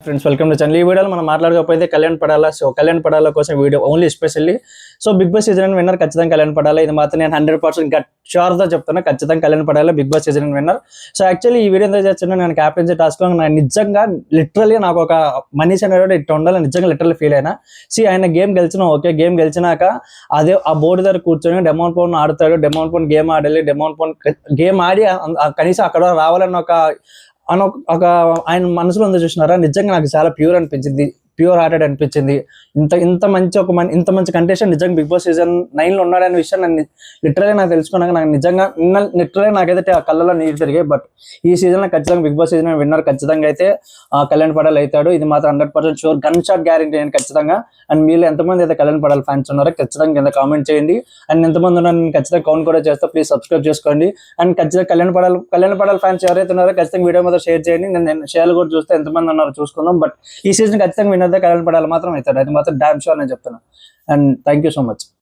Friends welcome to channel. ఈ వీడియోలో మనం మాట్లాడకపోతే కళ్యాణ్ పడాలా. సో కళ్యాణ్ పడాలా కోసం video only especially. So Bigg Boss season winner ఖచ్చితంగా కళ్యాణ్ పడాలా. ఇది మాత్రం నేను 100% గట్ షూర్తో చెప్తున్నా, ఖచ్చితంగా Kalyan Padala Bigg Boss season winner. So actually ఈ వీడియో ఎంత చేస్తున్నా, నేను క్యాప్టెన్సీ టాస్క్ లో నాకు నిజంగా లిటరల్లీ నాకు ఒక మనీష్ అనేవాడు ఇట్లా ఉండాలని నిజంగా లిటరల్లీ ఫీల్ అయినా. ఆయన గేమ్ గెలిచిన ఓకే, గేమ్ గెలిచినాక అదే ఆ బోర్డు దగ్గర కూర్చొని డెమోన్ ఫోన్ ఆడతాడు, డెమోన్ ఫోన్ గేమ్ ఆడాలి, డెమోన్ ఫోన్ గేమ్ ఆడి కనీసం అక్కడ రావాలని ఒక ఆయన మనసులో ఉంది చూసినారా. నిజంగా నాకు చాలా ప్యూర్ అనిపించింది, ప్యూర్ హార్టెడ్ అనిపించింది. ఇంత మంచి కంటెస్టెంట్ నిజంగా బిగ్ బాస్ సీజన్ 9 లో ఉన్నాడనే విషయం నన్ను లిటరల్లీ నాకు తెలుసుకున్నాక నాకు నిజంగా లిటరల్లీ నాకైతే ఆ కళ్ళలో నీరు తిరిగాయి. బట్ ఈ సీజన్ లో ఖచ్చితంగా బిగ్ బాస్ సీజన్ విన్నర్ ఖచ్చితంగా అయితే కళ్యాణ్ పడాల్ అవుతాడు. ఇది మాత్రం 100% షూర్, గన్ షాట్ గ్యారెంటీ నేను ఖచ్చితంగా. అండ్ మీరు ఎంతమంది అయితే కళ్యాణ్ పడాల్ ఫ్యాన్స్ ఉన్నారో ఖచ్చితంగా కింద కామెంట్ చేయండి. అండ్ ఎంతమంది ఉన్నారో నేను ఖచ్చితంగా కౌంట్ కూడా చేస్తా, ప్లీజ్ సబ్స్క్రైబ్ చేసుకోండి. అండ్ ఖచ్చితంగా కళ్యాణ్ పడాల్ ఫ్యాన్స్ ఎవరైతే ఉన్నారో ఖచ్చితంగా వీడియో మీద షేర్ చేయండి. నేను షేర్ కూడా చూస్తే ఎంతమంది ఉన్నారో చూసుకుందాం. బట్ ఈ సీజన్ ఖచ్చితంగా విన్నర్ కళ్యాణ్ పడాల్ మాత్రం అవుతాడు, అది మాత్రం డామ్ షూర్ నేను చెప్తాను. And thank you so much.